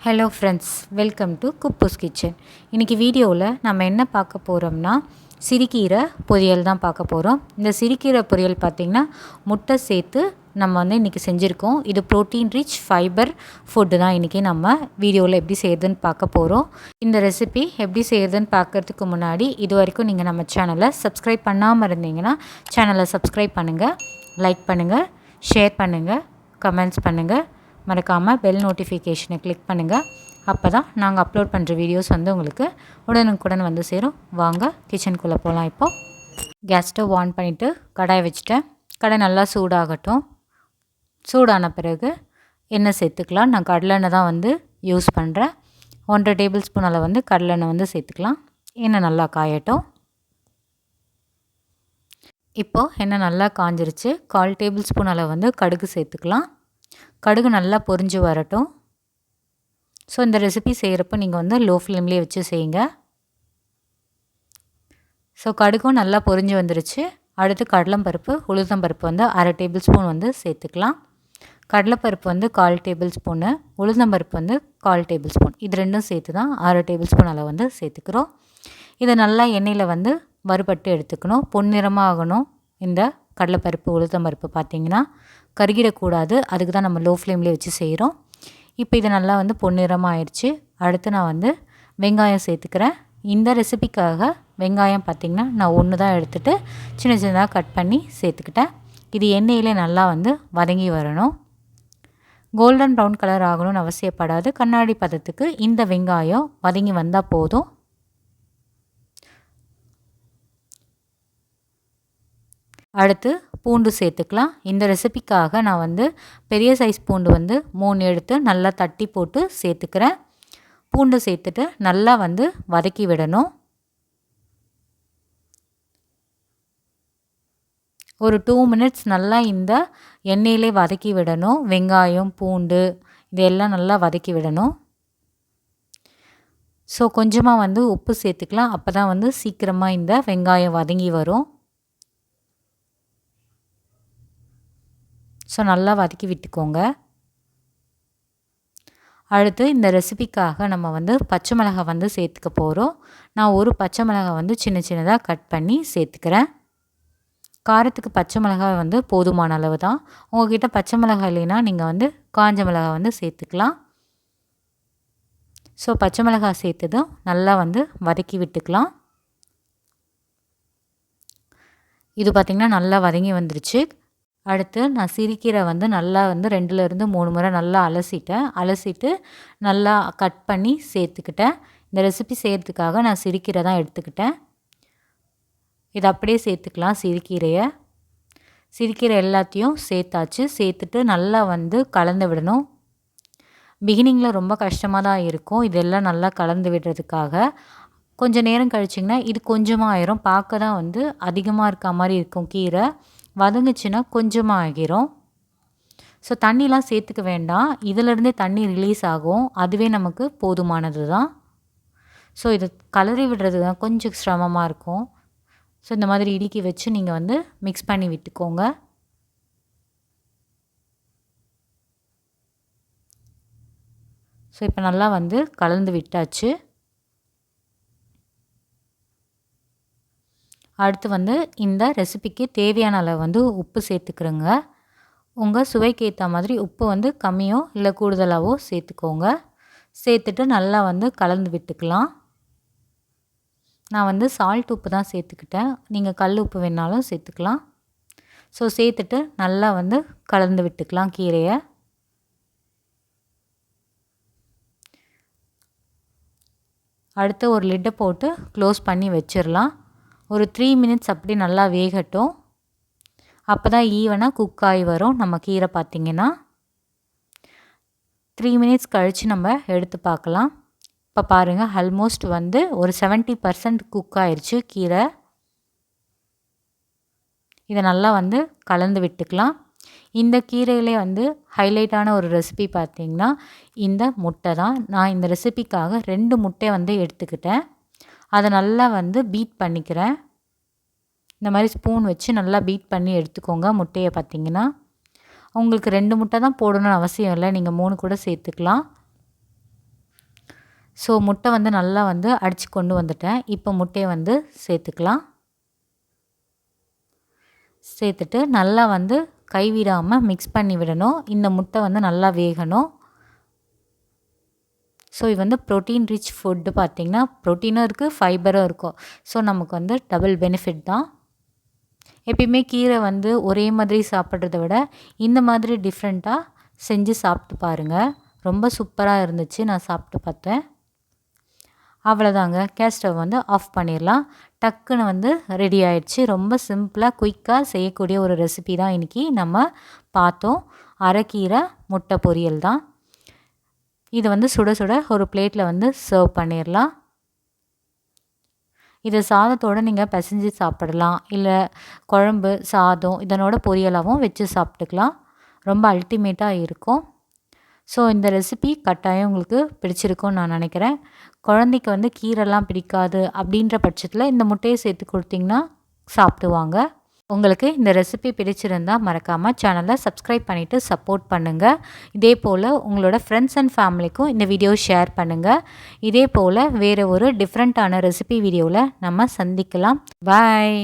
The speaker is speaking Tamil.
Hello friends, welcome to kuboos kitchen. இன்றைக்கி வீடியோவில் நம்ம என்ன பார்க்க போகிறோம்னா சிறுகீரை பொரியல் தான் பார்க்க போகிறோம். இந்த சிறுகீரை பொரியல் பார்த்திங்கன்னா முட்டை சேர்த்து நம்ம வந்து இன்றைக்கி செஞ்சுருக்கோம். இது ப்ரோட்டீன் ரிச் ஃபைபர் ஃபுட்டு தான் இன்றைக்கி நம்ம வீடியோவில் எப்படி செய்யுதுன்னு பார்க்க போகிறோம். இந்த ரெசிபி எப்படி செய்யுதுன்னு பார்க்குறதுக்கு முன்னாடி இது வரைக்கும் நீங்கள் நம்ம சேனலை சப்ஸ்கிரைப் பண்ணாமல் இருந்தீங்கன்னா சேனலை சப்ஸ்கிரைப் பண்ணுங்கள், லைக் பண்ணுங்கள், ஷேர் பண்ணுங்கள், கமெண்ட்ஸ் பண்ணுங்கள். மறக்காமல் பெல் நோட்டிஃபிகேஷனை கிளிக் பண்ணுங்கள். அப்போ தான் நாங்கள் அப்லோட் பண்ணுற வீடியோஸ் வந்து உங்களுக்கு உடனுக்குடன் வந்து சேரும். வாங்க கிச்சனுக்குள்ளே போகலாம். இப்போது கேஸ் ஸ்டவ் ஆன் பண்ணிவிட்டு கடாய் வச்சுட்டேன். கடாய் நல்லா சூடாகட்டும். சூடான பிறகு எண்ணெய் சேர்த்துக்கலாம். நான் கடலெண்ணெய் தான் வந்து யூஸ் பண்ணுறேன். 1.5 டேபிள் ஸ்பூன் அளவு வந்து கடலெண்ணெய் வந்து சேர்த்துக்கலாம். எண்ணெய் நல்லா காயட்டும். இப்போது எண்ணெய் நல்லா காஞ்சிருச்சு. 1/4 டேபிள் ஸ்பூன் அளவு வந்து கடுகு சேர்த்துக்கலாம். கடுகு நல்லா பொரிஞ்சு வரட்டும். ஸோ இந்த ரெசிபி செய்கிறப்போ நீங்கள் வந்து லோ ஃப்ளேம்லேயே வச்சு செய்யுங்க. ஸோ கடுகும் நல்லா பொரிஞ்சு வந்துருச்சு. அடுத்து கடலைப்பருப்பு, உளுத்தம்பருப்பு வந்து 1/2 டேபிள் ஸ்பூன் வந்து சேர்த்துக்கலாம். கடலைப்பருப்பு வந்து 1/4 டேபிள் ஸ்பூனு, உளுத்தம்பருப்பு வந்து 1/4 டேபிள் ஸ்பூன். இது ரெண்டும் சேர்த்து தான் 1/2 டேபிள் ஸ்பூன் அளவு வந்து சேர்த்துக்கிறோம். இதை நல்லா எண்ணெயில் வந்து வறுபட்டு எடுத்துக்கணும். பொன்னிறமாக ஆகணும். இந்த கடலைப்பருப்பு, உளுத்தம்பருப்பு பார்த்திங்கன்னா கருகிடக்கூடாது. அதுக்கு தான் நம்ம லோ ஃப்ளேம்லேயே வச்சு செய்கிறோம். இப்போ இது நல்லா வந்து பொன்னிறமாக ஆயிடுச்சு. அடுத்து நான் வந்து வெங்காயம் சேர்த்துக்கிறேன். இந்த ரெசிபிக்காக வெங்காயம் பார்த்திங்கன்னா நான் ஒன்று தான் எடுத்துகிட்டு சின்ன சின்னதாக கட் பண்ணி சேர்த்துக்கிட்டேன். இது எண்ணெயிலே நல்லா வந்து வதங்கி வரணும். கோல்டன் ப்ரௌன் கலர் ஆகணும்னு அவசியப்படாது. கண்ணாடி பதத்துக்கு இந்த வெங்காயம் வதங்கி வந்தால் போதும். அடுத்து பூண்டு சேர்த்துக்கலாம். இந்த ரெசிபிக்காக நான் வந்து பெரிய சைஸ் பூண்டு வந்து 3 எடுத்து நல்லா தட்டி போட்டு சேர்த்துக்கிறேன். பூண்டு சேர்த்துட்டு நல்லா வந்து வதக்கி விடணும். ஒரு 2 மினிட்ஸ் நல்லா இந்த எண்ணெயிலே வதக்கி விடணும். வெங்காயம், பூண்டு இதெல்லாம் நல்லா வதக்கி விடணும். ஸோ கொஞ்சமாக வந்து உப்பு சேர்த்துக்கலாம். அப்போ தான் வந்து சீக்கிரமாக இந்த வெங்காயம் வதங்கி வரும். ஸோ நல்லா வதக்கி விட்டுக்கோங்க. அடுத்து இந்த ரெசிபிக்காக நம்ம வந்து பச்சை மிளகாய் வந்து சேர்த்துக்க போகிறோம். நான் ஒரு பச்சை மிளகாய் வந்து சின்ன சின்னதாக கட் பண்ணி சேர்த்துக்கிறேன். காரத்துக்கு பச்சை மிளகாய் வந்து போதுமான அளவு தான். உங்கள்கிட்ட பச்சை மிளகாய் இல்லைன்னா நீங்கள் வந்து காஞ்ச மிளகாய் வந்து சேர்த்துக்கலாம். ஸோ பச்சை மிளகாய் சேர்த்ததும் நல்லா வந்து வதக்கி விட்டுக்கலாம். இது பார்த்திங்கன்னா நல்லா வதங்கி வந்துருச்சு. அடுத்து நான் சிறுகீரை வந்து நல்லா வந்து 2லேருந்து 3 முறை நல்லா அலசிட்டு நல்லா கட் பண்ணி சேர்த்துக்கிட்டேன். இந்த ரெசிபி செய்கிறதுக்காக நான் சிறுகீரை தான் எடுத்துக்கிட்டேன். இதை அப்படியே சேர்த்துக்கலாம். சிறுகீரை எல்லாத்தையும் சேர்த்தாச்சு. சேர்த்துட்டு நல்லா வந்து கலந்து விடணும். பிகினிங்கில் ரொம்ப கஷ்டமாக தான் இருக்கும். இதெல்லாம் நல்லா கலந்து விடுறதுக்காக கொஞ்சம் நேரம் கழிச்சிங்கன்னா இது கொஞ்சமாக ஆயிரும். பார்க்க தான் வந்து அதிகமாக இருக்க மாதிரி இருக்கும். கீரை வதங்குச்சுன்னா கொஞ்சமாக ஆகிரும். ஸோ தண்ணிலாம் சேர்த்துக்க வேண்டாம். இதிலேருந்தே தண்ணி ரிலீஸ் ஆகும். அதுவே நமக்கு போதுமானது தான். ஸோ இது கலரி விடுறது தான் கொஞ்சம் சிரமமாக இருக்கும். ஸோ இந்த மாதிரி இடுக்கி வச்சு நீங்கள் வந்து மிக்ஸ் பண்ணி விட்டுக்கோங்க. ஸோ இப்போ நல்லா வந்து கலந்து விட்டாச்சு. அடுத்து வந்து இந்த ரெசிபிக்கு தேவையான அளவு வந்து உப்பு சேர்த்துக்கிறோங்க. உங்கள் சுவைக்கு ஏற்ற மாதிரி உப்பு வந்து கம்மியோ இல்லை கூடுதலாகவோ சேர்த்துக்கோங்க. சேர்த்துட்டு நல்லா வந்து கலந்து விட்டுக்கலாம். நான் வந்து சால்ட் உப்பு தான் சேர்த்துக்கிட்டேன். நீங்கள் கல் உப்பு வேணாலும் சேர்த்துக்கலாம். ஸோ சேர்த்துட்டு நல்லா வந்து கலந்து விட்டுக்கலாம் கீரையை. அடுத்து ஒரு லிட்டை போட்டு க்ளோஸ் பண்ணி வச்சிடலாம். ஒரு 3 மினிட்ஸ் அப்படி நல்லா வேகட்டும். அப்போ தான் ஈவனாக குக் ஆகி வரும் நம்ம கீரை பார்த்திங்கன்னா. 3 மினிட்ஸ் கழித்து நம்ம எடுத்து பார்க்கலாம். இப்போ பாருங்கள், ஆல்மோஸ்ட் வந்து ஒரு 70% குக் ஆயிடுச்சு கீரை. இதை நல்லா வந்து கலந்து விட்டுக்கலாம். இந்த கீரையிலே வந்து ஹைலைட்டான ஒரு ரெசிபி பார்த்திங்கன்னா இந்த முட்டை தான். நான் இந்த ரெசிபிக்காக 2 முட்டை வந்து எடுத்துக்கிட்டேன். அதை நல்லா வந்து பீட் பண்ணிக்கிறேன். இந்த மாதிரி ஸ்பூன் வச்சு நல்லா பீட் பண்ணி எடுத்துக்கோங்க முட்டையை பார்த்திங்கன்னா. உங்களுக்கு 2 முட்டை தான் போடணும்னு அவசியம் இல்லை. நீங்கள் 3 கூட சேர்த்துக்கலாம். ஸோ முட்டை வந்து நல்லா வந்து அடித்து கொண்டு வந்துட்டேன். இப்போ முட்டையை வந்து சேர்த்துக்கலாம். சேர்த்துட்டு நல்லா வந்து கைவிடாமல் மிக்ஸ் பண்ணி விடணும். இந்த முட்டை வந்து நல்லா வேகணும். ஸோ இது வந்து ப்ரோட்டீன் ரிச் ஃபுட்டு பார்த்திங்கன்னா ப்ரோட்டீனும் இருக்குது, ஃபைபரும் இருக்கும். ஸோ நமக்கு வந்து டபுள் பெனிஃபிட் தான். எப்பயுமே கீரை வந்து ஒரே மாதிரி சாப்பிட்றத விட இந்த மாதிரி டிஃப்ரெண்ட்டாக செஞ்சு சாப்பிட்டு பாருங்கள். ரொம்ப சூப்பராக இருந்துச்சு. நான் சாப்பிட்டு பார்த்தேன். அவ்வளோதாங்க. கேஸ் ஸ்டவ் வந்து ஆஃப் பண்ணிடலாம். டக்குன்னு வந்து ரெடி ஆயிடுச்சு. ரொம்ப சிம்பிளாக குயிக்காக செய்யக்கூடிய ஒரு ரெசிபி தான் இன்றைக்கி நம்ம பார்த்தோம். அரைக்கீரை முட்டை பொரியல் தான். இது வந்து சுட சுட ஒரு பிளேட்டில் வந்து சர்வ் பண்ணிடலாம். இதை சாதத்தோடு நீங்கள் பிசைஞ்சு சாப்பிடலாம், இல்லை குழம்பு சாதம் இதனோட பொரியலாகவும் வச்சு சாப்பிட்டுக்கலாம். ரொம்ப அல்டிமேட்டாக இருக்கும். ஸோ இந்த ரெசிபி கட்டாயம் உங்களுக்கு பிடிச்சிருக்கும்னு நான் நினைக்கிறேன். குழந்தைக்கு வந்து கீரைலாம் பிடிக்காது அப்படின்ற பட்சத்தில் இந்த முட்டையை சேர்த்து கொடுத்திங்கன்னா சாப்பிடுவாங்க. உங்களுக்கு இந்த ரெசிபி பிடிச்சிருந்தால் மறக்காமல் சேனலை சப்ஸ்கிரைப் பண்ணிவிட்டு சப்போர்ட் பண்ணுங்கள். இதே போல் உங்களோட ஃப்ரெண்ட்ஸ் அண்ட் ஃபேமிலிக்கும் இந்த வீடியோ ஷேர் பண்ணுங்கள். இதே போல் வேறு ஒரு டிஃப்ரெண்ட்டான ரெசிபி வீடியோவில் நம்ம சந்திக்கலாம். பாய்.